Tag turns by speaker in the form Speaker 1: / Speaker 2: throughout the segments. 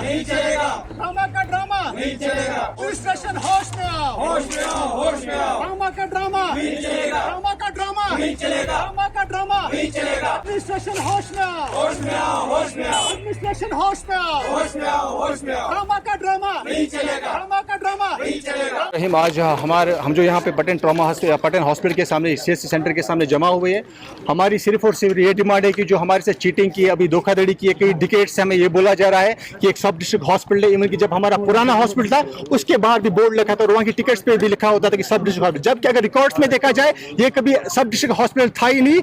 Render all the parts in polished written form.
Speaker 1: नहीं चलेगा,
Speaker 2: ड्रामा का ड्रामा
Speaker 1: नहीं चलेगा,
Speaker 2: पुलिस स्टेशन होश में आओ,
Speaker 1: होश में आओ, होश में आओ,
Speaker 2: ड्रामा का ड्रामा
Speaker 1: नहीं चलेगा,
Speaker 2: ड्रामा का ड्रामा
Speaker 1: नहीं चलेगा,
Speaker 2: ड्रामा का ड्रामा
Speaker 1: नहीं चलेगा,
Speaker 2: पुलिस स्टेशन होश में आओ,
Speaker 1: होश में आओ, होश में आओ,
Speaker 2: पुलिस स्टेशन होश में आओ,
Speaker 1: होश में आओ, होश में आओ,
Speaker 2: ड्रामा का ड्रामा
Speaker 1: नहीं चलेगा,
Speaker 2: ड्रामा का ड्रामा
Speaker 1: नहीं चलेगा।
Speaker 3: रहीम आज हम जो यहाँ पे पटन हॉस्पिटल के सामने सीएससी सेंटर के सामने जमा हुए हैं। हमारी सिर्फ और सिर्फ ये डिमांड है कि जो हमारे से चीटिंग की है, अभी धोखाधड़ी की है, कई डिकेट से हमें ये बोला जा रहा है कि एक सब डिस्ट्रिक्ट हॉस्पिटल है। इवन की जब हमारा पुराना हॉस्पिटल था उसके बाहर भी बोर्ड लिखा था और वहाँ की टिकट्स पे भी लिखा होता था कि सब डिस्ट्रिक्ट हॉस्पिटल, जबकि अगर रिकॉर्ड्स में देखा जाए ये कभी सब डिस्ट्रिक्ट हॉस्पिटल था ही नहीं,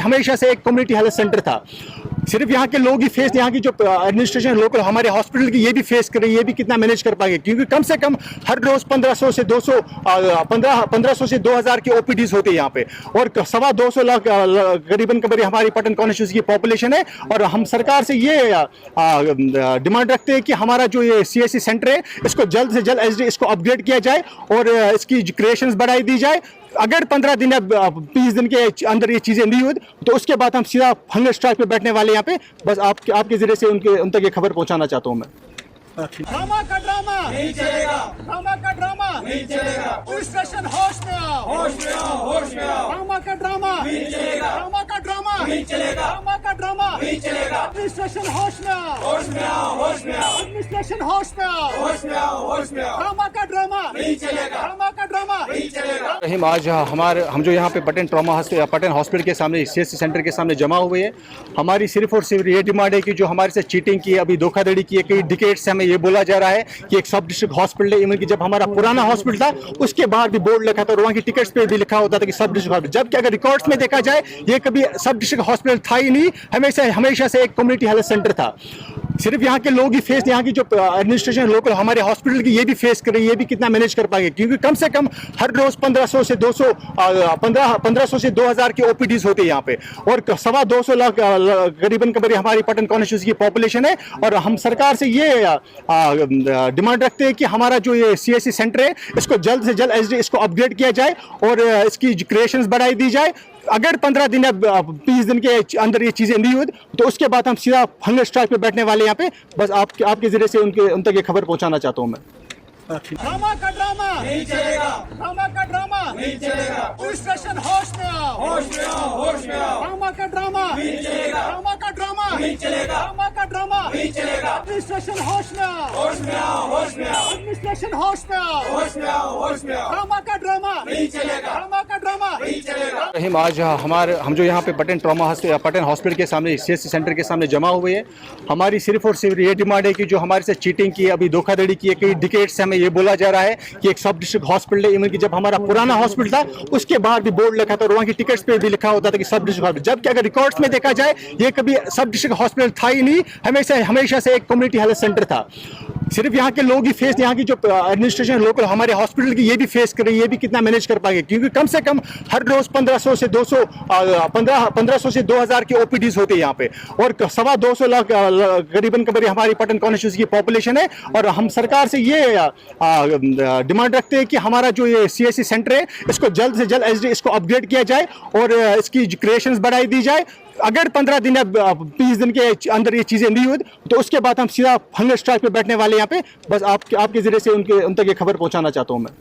Speaker 3: हमेशा से एक कम्युनिटी हेल्थ सेंटर था। सिर्फ यहाँ के लोग ही फेस, यहाँ की जो एडमिनिस्ट्रेशन लोकल हमारे हॉस्पिटल की ये भी फेस कर रही है, ये भी कितना मैनेज कर पाएंगे, क्योंकि कम से कम हर रोज 1500 से 200 1500 से 2000 की ओपीडीज होती है यहाँ पे, और 225 लाख करीबन हमारी पटन कॉन्स्टिट्यूंसी की पॉपुलेशन है। और हम सरकार से ये डिमांड रखते हैं कि हमारा जो ये सीएससी सेंटर है इसको जल्द से जल्द एसडी इसको अपग्रेड किया जाए और इसकी क्रिएशंस बढ़ाई दी जाए। अगर 15 दिन या 20 दिन के अंदर ये चीज़ें नहीं हुई तो उसके बाद हम सीधा हंगर स्ट्राइक पे बैठने वाले यहाँ पे। बस आपके जरिए से उन तक ये खबर पहुँचाना चाहता हूँ मैं।
Speaker 2: ड्रामा का ड्रामा
Speaker 1: नहीं चलेगा,
Speaker 2: ड्रामा का ड्रामा
Speaker 1: नहीं चलेगा,
Speaker 2: पुलिस स्टेशन होश में आओ,
Speaker 1: होश में आओ, होश में आओ,
Speaker 2: ड्रामा का ड्रामा
Speaker 1: नहीं चलेगा,
Speaker 2: ड्रामा का ड्रामा
Speaker 1: नहीं चलेगा,
Speaker 2: ड्रामा का ड्रामा
Speaker 1: नहीं चलेगा,
Speaker 2: पुलिस स्टेशन होश में आओ,
Speaker 1: होश में आओ, होश में आओ,
Speaker 2: पुलिस स्टेशन होश में आओ,
Speaker 1: होश में आओ, होश में आओ,
Speaker 2: ड्रामा का ड्रामा
Speaker 1: नहीं चलेगा,
Speaker 2: ड्रामा का ड्रामा
Speaker 1: नहीं चलेगा।
Speaker 3: रहीम आज हम जो यहाँ पे पटन हॉस्पिटल के सामने सीएससी सेंटर के सामने जमा हुए हैं। हमारी सिर्फ और सिर्फ ये डिमांड है कि जो हमारे से चीटिंग की है, अभी धोखाधड़ी की है, कई डिकेट से हमें ये बोला जा रहा है कि एक सब डिस्ट्रिक्ट हॉस्पिटल है। इवन की जब हमारा पुराना हॉस्पिटल था उसके बाहर भी बोर्ड लिखा था और वहाँ की टिकट्स पे भी लिखा होता था कि सब डिस्ट्रिक्ट हॉस्पिटल, जबकि अगर रिकॉर्ड्स में देखा जाए ये कभी सब डिस्ट्रिक्ट हॉस्पिटल था ही नहीं, हमेशा से एक कम्युनिटी हेल्थ सेंटर था। सिर्फ यहाँ के लोग ही फेस, यहाँ की जो एडमिनिस्ट्रेशन लोकल हमारे हॉस्पिटल की ये भी फेस कर रही है, ये भी कितना मैनेज कर पाएंगे, क्योंकि कम से कम हर रोज 1500 से 2000 की ओपीडीज होती है यहाँ पे, और 225 लाख करीबन हमारी पटन कॉन्स्टिट्यूंसी की पॉपुलेशन है। और हम सरकार से ये डिमांड रखते हैं कि हमारा जो ये सीएससी सेंटर है इसको जल्द से जल्द एसडी इसको अपग्रेड किया जाए और इसकी क्रिएशंस बढ़ाई दी जाए। अगर 15 दिन या 20 दिन के अंदर ये चीज़ें नहीं हुई तो उसके बाद हम सीधा हंगर स्ट्राइक पे बैठने वाले यहाँ पे। बस आपके जरिए से उन तक ये खबर पहुँचाना चाहता हूँ मैं।
Speaker 2: ड्रामा का ड्रामा
Speaker 1: नहीं चलेगा,
Speaker 2: ड्रामा का ड्रामा
Speaker 1: नहीं चलेगा,
Speaker 2: पुलिस स्टेशन होश में आओ,
Speaker 1: होश में आओ, होश में आओ,
Speaker 2: ड्रामा का ड्रामा
Speaker 1: नहीं चलेगा,
Speaker 2: ड्रामा का ड्रामा
Speaker 1: नहीं चलेगा,
Speaker 2: ड्रामा का ड्रामा
Speaker 1: नहीं चलेगा,
Speaker 2: पुलिस स्टेशन होश में आओ,
Speaker 1: होश में आओ, होश में आओ,
Speaker 2: पुलिस स्टेशन होश में आओ,
Speaker 1: होश में आओ, होश में आओ,
Speaker 2: ड्रामा का ड्रामा
Speaker 1: नहीं चलेगा,
Speaker 2: ड्रामा का ड्रामा
Speaker 1: नहीं चलेगा।
Speaker 3: रहीम आज हम जो यहाँ पे पटन हॉस्पिटल के सामने सीएससी सेंटर के सामने जमा हुए हैं। हमारी सिर्फ और सिर्फ ये डिमांड है कि जो हमारे से चीटिंग की है, अभी धोखाधड़ी की है, कई डिकेट से हमें ये बोला जा रहा है कि एक सब डिस्ट्रिक्ट हॉस्पिटल है। इवन की जब हमारा पुराना हॉस्पिटल था उसके बाहर भी बोर्ड लिखा था और वहाँ की टिकट्स पे भी लिखा होता था कि सब डिस्ट्रिक्ट हॉस्पिटल, जबकि अगर रिकॉर्ड्स में देखा जाए ये कभी सब डिस्ट्रिक्ट हॉस्पिटल था ही नहीं, हमेशा से एक कम्युनिटी हेल्थ सेंटर था। सिर्फ यहाँ के लोग ही फेस, यहाँ की जो एडमिनिस्ट्रेशन लोकल हमारे हॉस्पिटल की ये भी फेस कर रही है, ये भी कितना मैनेज कर पाएंगे, क्योंकि कम से कम हर रोज 1500 से 2000 की ओपीडीज होती है यहाँ पे, और 225 लाख करीबन हमारी पटन कॉन्स्टिट्यूंसी की पॉपुलेशन है। और हम सरकार से ये डिमांड रखते हैं कि हमारा जो ये सीएससी सेंटर है इसको जल्द से जल्द एसडी इसको अपग्रेड किया जाए और इसकी क्रिएशंस बढ़ाई दी जाए। अगर 15 दिन या 20 दिन के अंदर ये चीज़ें नहीं हुई तो उसके बाद हम सीधा हंगर स्ट्राइक पे बैठने वाले यहाँ पे। बस आपके जरिए से उन तक ये खबर पहुँचाना चाहता हूँ मैं।